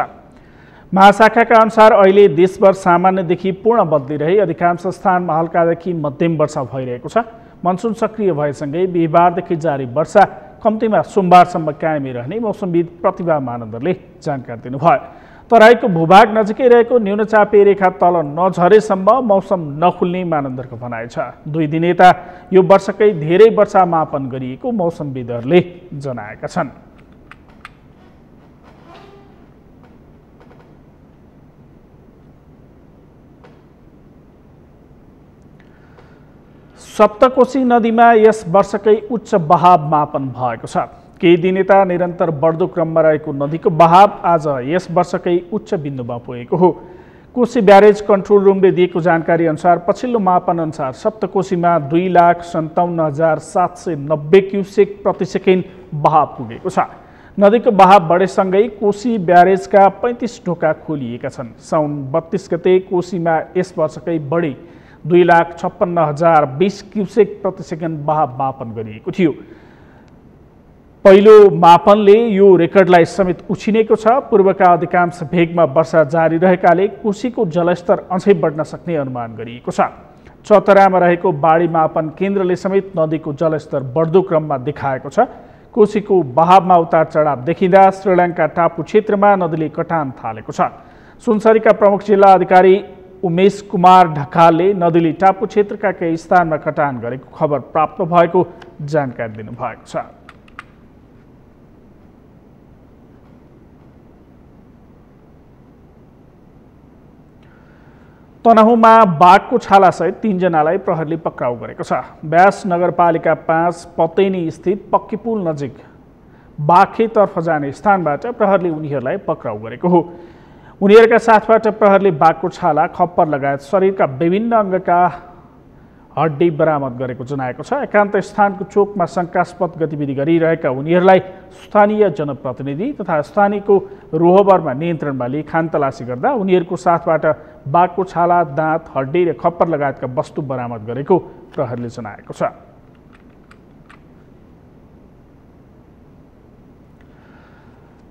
महाशाखाका अनुसार अहिले देशभर सामान्यदेखि पूर्ण बदली रही अधिकांश स्थानमा हल्कादेखि मध्यम वर्षा भइरहेको छ। मनसुन सक्रिय भएसँगै बिहिबारदेखि जारी वर्षा कम्तीमा सोमबारसम्म कायमै रहने मौसमविद प्रतिभा मानन्दरले जानकारी दिनुभयो। तराईको भूभाग नजिकै रहेको न्यूनचापीय रेखा तल नझरेसम्म मौसम नखुल्ने मानन्दरको भनाइ छ। 2 दिन यता यो वर्षकै धेरै वर्षा मापन गरिएको मौसमविदहरूले जनाएका छन्। सप्तकोशी नदीमा यस वर्षकै उच्च बहाव मापन भएको छ। केही दिन यता निरन्तर बढ्दो क्रममा रहेको नदीको बहाव आज यस वर्षकै उच्च बिन्दुमा पुगेको हो। कोशी ब्यारेज कन्ट्रोल रुमले दिएको जानकारी अनुसार पछिल्लो मापन अनुसार सप्तकोशीमा 2,57,790 क्युसेक प्रति सेकेन्ड बहाव पुगेको छ। नदीको बहाव बढेसँगै कोशी ब्यारेजका 35 ढोका खोलिएका छन्। साउन 32 गते कोशीमा यस वर्षकै बढी 2,56,020 क्युसेक प्रति सेकेन्ड बहाव मापन गरिएको थियो। पहिलो मापनले यो रेकर्डलाई समेत उछिनेको छ। पूर्वका अधिकांश भेगमा वर्षा जारी रहेकाले कोशीको जलस्तर अझै बढ्न सक्ने अनुमान गरिएको छ। चतरामा रहेको बाढी मापन केन्द्रले समेत नदीको जलस्तर बढ्दो क्रममा देखाएको छ। कोशीको बहावमा उतार चढाव देखिँदा श्रीलङ्का टापु क्षेत्रमा नदीले कटान थालेको छ। सुनसरीका प्रमुख जिल्ला अधिकारी उमेश कुमार ढकालले नदीले टापु क्षेत्रका केही स्थानमा कटान गरेको खबर प्राप्त भएको जानकारी दिनुभएको छ। तनहुँमा बाघको छालासहित 3 जनालाई प्रहरीले पक्राउ गरेको छ। व्यास नगरपालिका 5 पतेनी स्थित पक्की पुल नजिक बाखेतर्फ जाने स्थानबाट प्रहरीले उनीहरूलाई पक्राउ गरेको हो। उनीहरूका साथबाट प्रहरीले बाघको छाला, खप्पर लगायत शरीरका विभिन्न अङ्गका हड्डी बरामद गरेको जनाएको छ। एकान्त स्थानको चोकमा शङ्कास्पद गतिविधि गरिरहेका उनीहरूलाई स्थानीय जनप्रतिनिधि तथा स्थानीयको रोहबरमा नियन्त्रणमा लिई खानतलासी गर्दा उनीहरूको साथबाट बाघको छाला, दाँत, हड्डी र खप्पर लगायतका वस्तु बरामद गरेको प्रहरीले जनाएको छ।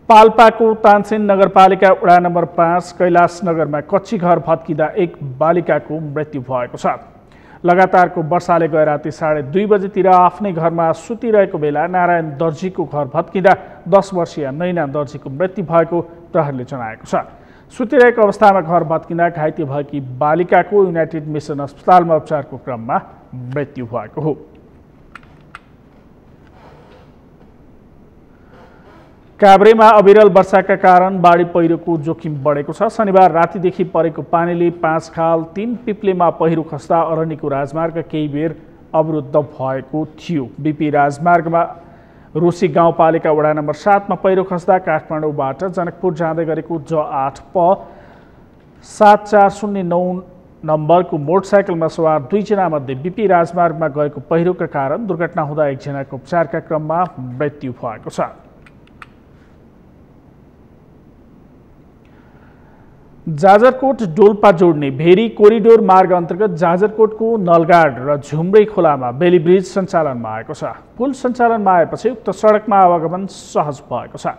पाल्पाको तानसेन नगरपालिका वडा नम्बर 5 कैलाशनगरमा कच्ची घर भत्किँदा एक बालिकाको मृत्यु भएको छ। लगातारको वर्षाले गए राति 2:30 बजेतिर आफ्नै घरमा सुतिरहेको बेला नारायण दर्जीको घर भत्किँदा 10 वर्षीय नैना दर्जीको मृत्यु भएको प्रहरीले जनाएको छ। सुतिरहेको अवस्थामा घर भत्किँदा घाइते भएकी बालिकाको युनाइटेड मिसन अस्पतालमा उपचारको क्रममा मृत्यु भएको हो। काभ्रेमा अविरल वर्षाका कारण बाढी पहिरोको जोखिम बढेको छ। शनिबार रातिदेखि परेको पानीले 5 खाल 3 पिप्लेमा पहिरो खस्दा अरण्यको राजमार्ग केही बेर अवरुद्ध भएको थियो। बीपी राजमार्गमा रोसी गाउँपालिका वडा नम्बर 7 मा पहिरो खस्दा काठमाडौँबाट जनकपुर जाँदै गरेको J8 प 7409 नम्बरको मोटरसाइकलमा सवार 2 जनामध्ये बीपी राजमार्गमा गएको पहिरोका कारण दुर्घटना हुँदा 1 जनाको उपचारका क्रममा मृत्यु भएको छ। जाजरकोट डोल्पा जोड्ने भेरी कोरिडोर मार्ग अन्तर्गत जाजरकोटको नलगाड र झुम्रे खोलामा बेली ब्रिज सञ्चालनमा आएको छ। पुल सञ्चालनमा आएपछि उक्त सडकमा आवागमन सहज भएको छ।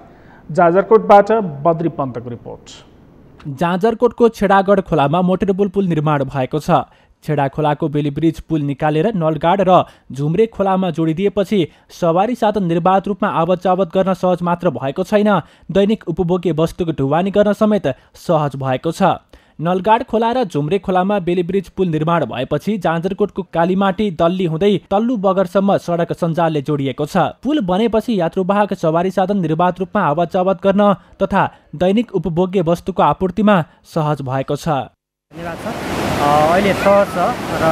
जाजरकोटबाट बद्री पन्तको रिपोर्ट। जाजरकोटको छेडागढ खोलामा मोटरबोट पुल निर्माण भएको छ। छेडा खोलाको बेली ब्रिज पुल निकालेर नलगाड र झुम्रे खोलामा जोडिदिएपछि सवारी साधन निर्बाध रूपमा आवत जावत गर्न सहज मात्र भएको छैन, दैनिक उपभोग्य वस्तुको ढुवानी गर्न समेत सहज भएको छ। नलगाड खोला र झुम्रे खोलामा बेली ब्रिज पुल निर्माण भएपछि जाजरकोटको कालीमाटी दल्ली हुँदै तल्लु बगरसम्म सडक सञ्जालले जोडिएको छ। पुल बनेपछि यात्रुवाहक सवारी साधन निर्बाध रूपमा आवत जावत गर्न तथा दैनिक उपभोग्य वस्तुको आपूर्तिमा सहज भएको छ। धन्यवाद छ। अहिले सहज छ र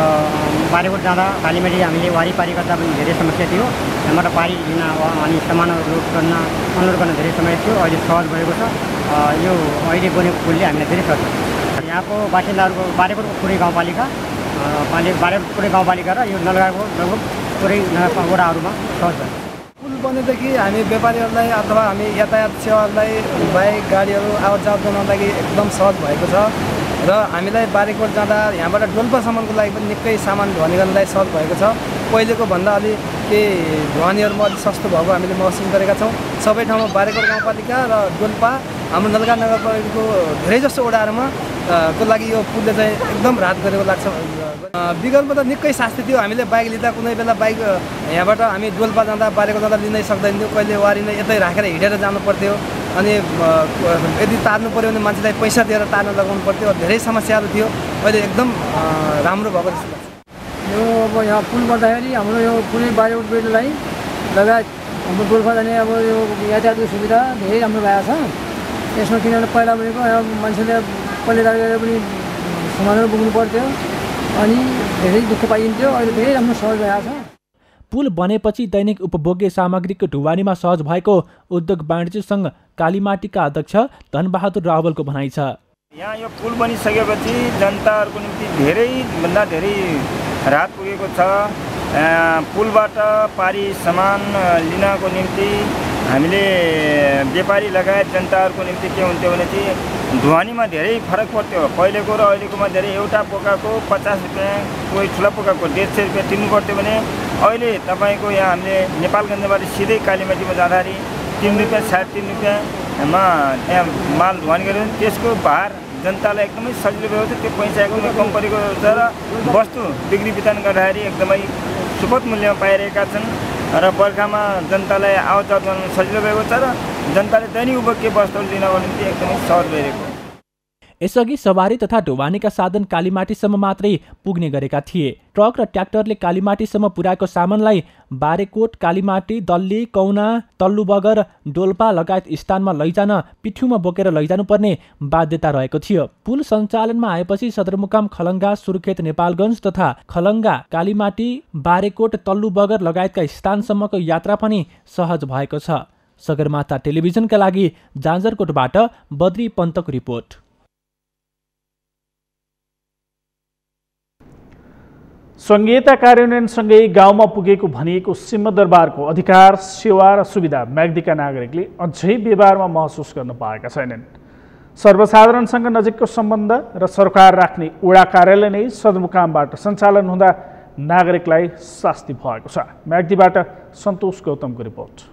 बारीकोट जाँदा कालीमाटी हामीले वारिपारी गर्दा पनि धेरै समस्या थियो। यहाँबाट पारी लिन अनि सामानहरू लोड गर्न अनलोड गर्न धेरै समस्या थियो। अहिले सहज भएको छ। यो अहिले बनेको पुलले हामीलाई धेरै सहज छ। यहाँको बासिन्दाहरूको बारीकोटको पुरै गाउँपालिका बारीकोट पुरै गाउँपालिका र यो नलगाडको लगभग पुरै वडाहरूमा सहज छ। पुल बनेदेखि हामी व्यापारीहरूलाई अथवा हामी यातायात सेवालाई बाइक गाडीहरू आवत जावत गर्नको लागि एकदम सहज भएको छ र हामीलाई बारीकोट जाँदा यहाँबाट डोल्पासम्मको लागि पनि निकै सामान ढुवानी गर्नलाई सहज भएको छ। पहिलेको भन्दा अलि केही ढुवानीहरूमा अलिक सस्तो भएको हामीले महसुस गरेका छौँ। सबै ठाउँमा बारीकोट गाउँपालिका र डोल्पा हाम्रो नलगा नगरपालिकाको धेरै जसो वडाहरूमा को लागि यो पुलले चाहिँ एकदम राहत गरेको लाग्छ। विगतमा त निकै शास्ति थियो। हामीले बाइक लिँदा कुनै बेला बाइक यहाँबाट हामी डोल्पा जाँदा बारीकोट जाँदा लिनै सक्दैन थियो। कहिले वारी नै यतै राखेर हिँडेर जानु पर्थ्यो अनि यदि तार्नु पऱ्यो भने मान्छेलाई पैसा दिएर तार्न लगाउनु पर्थ्यो। धेरै समस्याहरू थियो। अहिले एकदम राम्रो भएको जस्तो लाग्छ। यो अब यहाँ पुल बन्दाखेरि हाम्रो यो पुरै बारीकोट बेडलाई लगायत हाम्रो डोल्पा जाने अब यो यातायातको सुविधा धेरै राम्रो भएको छ। यसमा किनभने पहिला भनेको मान्छेले पहिले राखेर पनि सामानहरू बोक्नु पर्थ्यो अनि धेरै दुःख पाइन्थ्यो। अहिले धेरै राम्रो सहज भएको छ। पुल बनेपछि दैनिक उपभोग्य सामग्रीको ढुवानीमा सहज भएको उद्योग वाणिज्य सङ्घ कालीमाटीका अध्यक्ष धनबहादुर रावलको भनाइ छ। यहाँ यो पुल बनिसकेपछि जनताहरूको निम्ति धेरैभन्दा धेरै राहत पुगेको छ। पुलबाट पारी सामान लिनको निम्ति हामीले व्यापारी लगायत जनताहरूको निम्ति के हुन्थ्यो भने चाहिँ ढुवानीमा धेरै फरक पर्थ्यो। पहिलेको र अहिलेकोमा धेरै एउटा पोकाको 50 रुपियाँ, कोही ठुला पोकाको 150 रुपियाँ तिर्नु पर्थ्यो भने अहिले तपाईँको यहाँ हामीले नेपालगञ्जबाट सिधै कालीमाटीमा जाँदाखेरि 3 रुपियाँ 3.5 रुपियाँमा त्यहाँ माल ढुवानी गऱ्यो भने त्यसको भार जनतालाई एकदमै सजिलो भएको छ। त्यो पैसा एकदमै कम परेको छ र वस्तु बिक्री वितरण गर्दाखेरि एकदमै सुपथ मूल्यमा पाइरहेका छन् र बर्खामा जनतालाई आवत जावत गर्न सजिलो भएको छ र जनताले दैनिक उपभोग्य वस्तुहरू लिनको निम्ति एकदमै सहज भइरहेको। यसअघि सवारी तथा ढुवानीका साधन कालीमाटीसम्म मात्रै पुग्ने गरेका थिए। ट्रक र ट्र्याक्टरले कालीमाटीसम्म पुर्याएको सामानलाई बारेकोट, कालीमाटी, दल्ली, कौना, तल्लु बगर, डोल्पा लगायत स्थानमा लैजान पिठ्युमा बोकेर लैजानुपर्ने बाध्यता रहेको थियो। पुल सञ्चालनमा आएपछि सदरमुकाम खलङ्गा, सुर्खेत, नेपालगञ्ज तथा खलङ्गा, कालीमाटी, बारेकोट, तल्लु बगर लगायतका स्थानसम्मको यात्रा पनि सहज भएको छ। सगरमाथा टेलिभिजनका लागि जाजरकोटबाट बद्री पन्तको रिपोर्ट। सङ्घीयता कार्यान्वयनसँगै गाउँमा पुगेको भनिएको सिंहदरबारको अधिकार, सेवा र सुविधा म्याग्दीका नागरिकले अझै व्यवहारमा महसुस गर्न पाएका छैनन्। सर्वसाधारणसँग नजिकको सम्बन्ध र सरकार राख्ने वडा कार्यालय नै सदरमुकामबाट सञ्चालन हुँदा नागरिकलाई शास्ति भएको छ। म्याग्दीबाट सन्तोष गौतमको रिपोर्ट।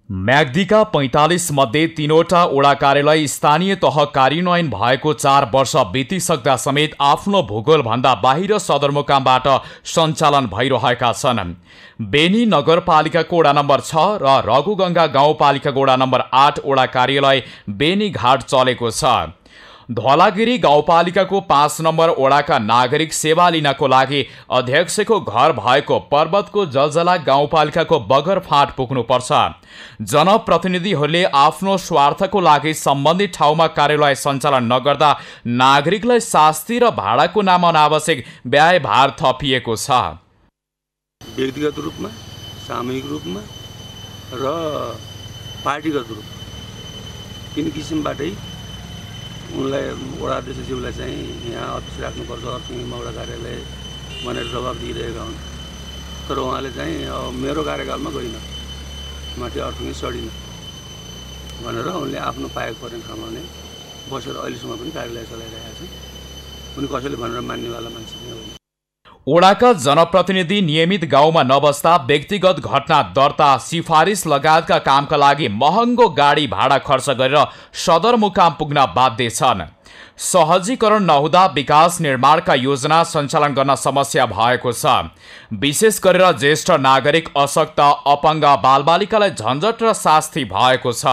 म्याग्दीका 45 मध्ये 3वटा वडा कार्यालय स्थानीय तह कार्यान्वयन भएको 4 वर्ष बितिसक्दा समेत आफ्नो भूगोलभन्दा बाहिर सदरमुकामबाट सञ्चालन भइरहेका छन्। बेनी नगरपालिकाको वडा नम्बर 6 र रघुगङ्गा गाउँपालिकाको वडा नम्बर 8 वडा कार्यालय बेनी घाट चलेको छ। धौलागिरी गाउँपालिकाको 5 नम्बर वडाका नागरिक सेवा लिनको लागि अध्यक्षको घर भएको पर्वतको जलजला गाउँपालिकाको बगरफाँट पुग्नुपर्छ। जनप्रतिनिधिहरूले आफ्नो स्वार्थको लागि सम्बन्धित ठाउँमा कार्यालय सञ्चालन नगर्दा नागरिकलाई शास्ति र भाडाको नाममा अनावश्यक व्ययभार थपिएको छ। व्यक्तिगत रूपमा, सामूहिक रूपमा र पार्टीगत रूपमा 3 किसिमबाटै उनलाई वडा अध्यक्षज्यूलाई चाहिँ यहाँ अफिस राख्नुपर्छ, अर्थिङमा वडा कार्यालय भनेर दबाब दिइरहेका हुन्। तर उहाँले चाहिँ मेरो कार्यकालमा गइन, माथि अर्थिङ सडिन भनेर उनले आफ्नो पाएको पर्ने ठाउँमा नै बसेर अहिलेसम्म पनि कार्यालय चलाइरहेका छन्। उनी कसैले भनेर मान्नेवाला मान्छे नै होइन। ओडाका जनप्रतिनिधि नियमित गाउँमा नबस्दा व्यक्तिगत घटना दर्ता सिफारिस लगायतका कामका लागि महँगो गाडी भाडा खर्च गरेर सदरमुकाम पुग्न बाध्य छन्। सहजीकरण नहुँदा विकास निर्माणका योजना सञ्चालन गर्न समस्या भएको छ। विशेष गरेर ज्येष्ठ नागरिक, अशक्त, अपाङ्ग, बालबालिकालाई झन्झट र शास्ति भएको छ।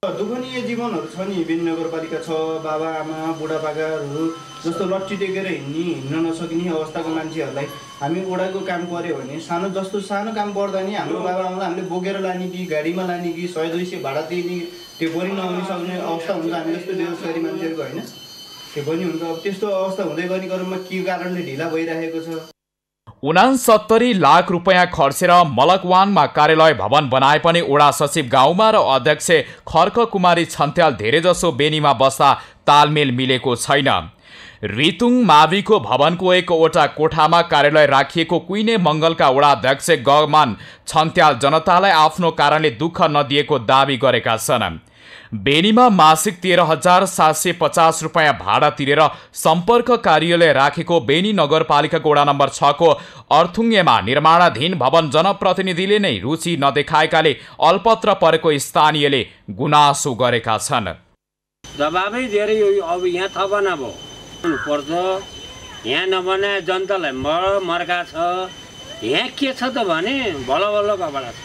दुःखनीय जीवनहरू छ नि, विभिन्न नगरपालिका छ, बाबा आमा बुढापाकाहरू जस्तो लट्ठी टेकेर हिँड्न नसकिने अवस्थाको मान्छेहरूलाई हामी ओडाको काम गऱ्यो भने सानो काम गर्दा नि हाम्रो बाबा आमालाई हामीले बोकेर लाने कि गाडीमा लाने कि 100-200 भाडा दिने त्यो पनि नहुन सक्ने अवस्था हुन्छ। हामी जस्तो बेरोजगारी मान्छेहरूको होइन, त्यो पनि हुन्छ। अब त्यस्तो अवस्था हुँदै गर्ने क्रममा के कारणले ढिला भइरहेको छ। 69 लाख रुपियाँ खर्चेर मलकवानमा कार्यालय भवन बनाए पनि ओडा सचिव गाउँमा र अध्यक्ष खर्क कुमारी छन्त्याल धेरैजसो बेनीमा बस्दा तालमेल मिलेको छैन। रितुङ माविको भवनको एकवटा कोठामा कार्यालय राखिएको कुइने मङ्गलका वडा अध्यक्ष गमान छन्त्याल जनतालाई आफ्नो कारणले दुःख नदिएको दावी गरेका छन्। बेनीमा मासिक 13,750 रुपियाँ भाडा तिरेर सम्पर्क कार्यालय राखेको बेनी नगरपालिकाको वडा नम्बर 6 को अर्थुङ्गेमा निर्माणाधीन भवन जनप्रतिनिधिले नै रुचि नदेखाएकाले अल्पत्र परेको स्थानीयले गुनासो गरेका छन्। दबाबै धेरै अब यहाँ थपना भयो पर्छ, यहाँ नबनाए जनतालाई मर्का छ। यहाँ के छ त भने बल्ल कपडा छ,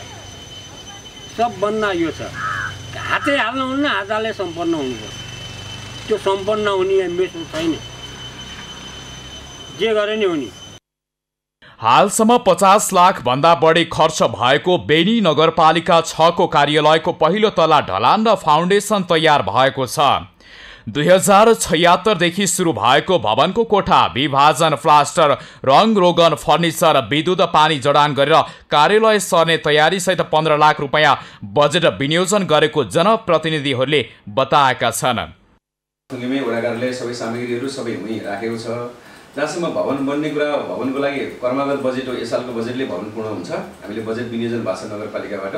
सबभन्दा यो छ हातै हाल्नु हुन्न, हातले सम्पन्न हुनुपर्छ। त्यो सम्पन्न हुने एम्बिसन छैन, जे गरे नि हुने। हालसम्म 50 लाख भन्दा बढी खर्च भएको बेनी नगरपालिका 6 को कार्यालयको पहिलो तला ढलान र फाउन्डेसन तयार भएको छ। 2076 देखि सुरु भएको भवनको कोठा विभाजन, प्लास्टर, रङ रोगन, फर्निचर, विद्युत, पानी जडान गरेर कार्यालय सर्ने तयारी सहित 15 लाख रुपियाँ बजेट विनियोजन गरेको जनप्रतिनिधिहरूले बताएका छन्। वडा कार्यालय सबै सामग्रीहरू सबै उही राखेको छ। जहाँसम्म भवन बन्ने कुरा, भवनको लागि कर्मागत बजेट हो, यस सालको बजेटले भवन पूर्ण हुन्छ। हामीले बजेट विनियोजन भएको छ नगरपालिकाबाट।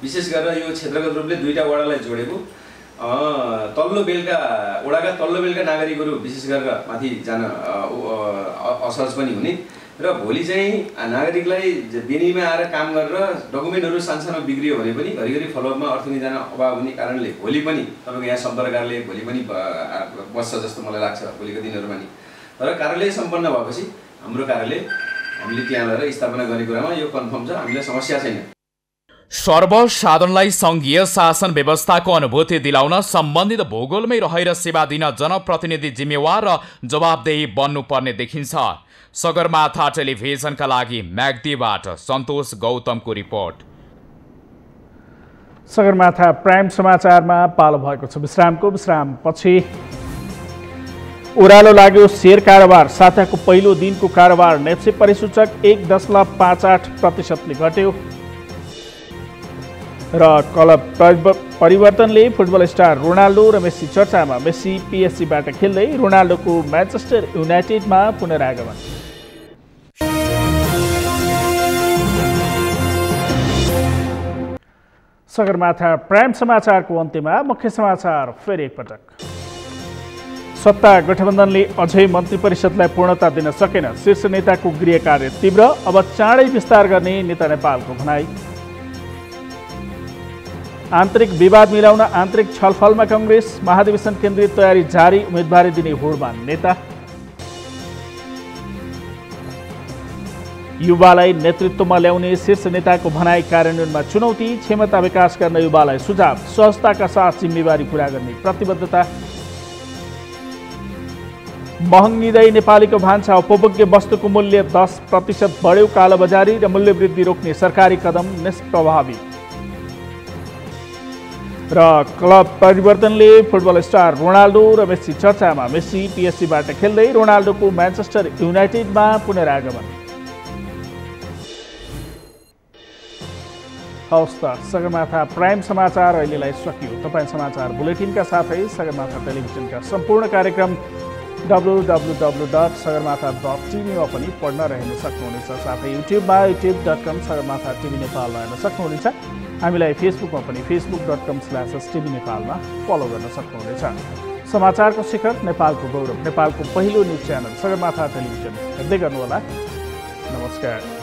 विशेष गरेर यो क्षेत्रगत रूपले 2टा वडालाई जोडेको तल्लो बेलका वडाका तल्लो बेलका नागरिकहरू विशेष गरेर माथि जान असहज पनि हुने र भोलि चाहिँ नागरिकलाई बेनीमा आएर काम गरेर डकुमेन्टहरू सानसानो बिग्रियो भने पनि घरिघरि फलोअपमा अर्थुङ्गे जान अभाव हुने कारणले भोलि पनि तपाईँको यहाँ सम्पर्क कार्यालय भोलि पनि बस्छ जस्तो मलाई लाग्छ भोलिको दिनहरूमा नि। तर कार्यालय सम्पन्न भएपछि हाम्रो कार्यालय हामीले त्यहाँ गएर स्थापना गर्ने कुरामा यो कन्फर्म छ, हामीलाई समस्या छैन। सर्वसाधारणलाई सङ्घीय शासन व्यवस्थाको अनुभूति दिलाउन सम्बन्धित भूगोलमै रहेर सेवा दिन जनप्रतिनिधि जिम्मेवार र जवाबदेही बन्नुपर्ने देखिन्छ। सगरमाथा टेलिभिजनका लागि म्याग्दीबाट सन्तोष गौतमको रिपोर्ट। सगरमाथा प्राइम समाचारमा पालो भएको छ विश्रामपछि। ओह्रालो लाग्यो शेयर कारोबार। साताको पहिलो दिनको कारोबार नेप्से परिसूचक 1.58% घट्यो र क्लब परिवर्तनले फुटबल स्टार रोनाल्डो र मेस्सी चर्चामा। मेस्सी पीएसजीबाट खेल्दै रोनाल्डोको म्यान्चेस्टर युनाइटेडमा पुनरागमन। सगरमाथा प्राइम समाचारको अन्त्यमा मुख्य समाचार फेरि एकपटक। सत्ता गठबन्धनले अझै मन्त्री परिषदलाई पूर्णता दिन सकेन। शीर्ष नेताको गृह कार्य तीव्र, अब चाँडै विस्तार गर्ने नेता नेपालको भनाई। आन्तरिक विवाद मिलाउन आन्तरिक छलफलमा कांग्रेस। महाधिवेशन केन्द्रित तयारी जारी, उम्मेदवारी दिने होडमान नेता। युवालाई नेतृत्वमा ल्याउने शीर्ष नेताको भनाई कार्यान्वयनमा चुनौती। क्षमता विकास गर्न युवालाई सुझाव। सहजताका साथ जिम्मेवारी पूरा गर्ने प्रतिबद्धता। महँगिँदै नेपालीको भान्सा। उपभोग्य वस्तुको मूल्य 10% बढ्यो। कालोबजारी र मूल्यवृद्धि रोक्ने सरकारी कदम निष्प्रभावी। र क्लब परिवर्तनले फुटबल स्टार रोनाल्डो र मेस्सी चर्चामा। मेस्सी पीएसजीबाट खेल्दै रोनाल्डोको म्यान्चेस्टर युनाइटेडमा पुनरागमन। हवस् त सगरमाथा प्राइम समाचार अहिलेलाई सकियो। तपाईँ समाचार बुलेटिनका साथै सगरमाथा टेलिभिजनका सम्पूर्ण कार्यक्रम www.sagarmatha.tv मा पनि पढ्न र हेर्न सक्नुहुनेछ। साथै युट्युबमा youtube.com सगरमाथा टिभी नेपालमा हेर्न सक्नुहुनेछ। हामीलाई फेसबुकमा पनि facebook.com/stb नेपालमा फलो गर्न सक्नुहुनेछ। समाचारको शिखर, नेपालको गौरव, नेपालको पहिलो न्युज च्यानल सगरमाथा टेलिभिजन हेर्दै गर्नुहोला। नमस्कार।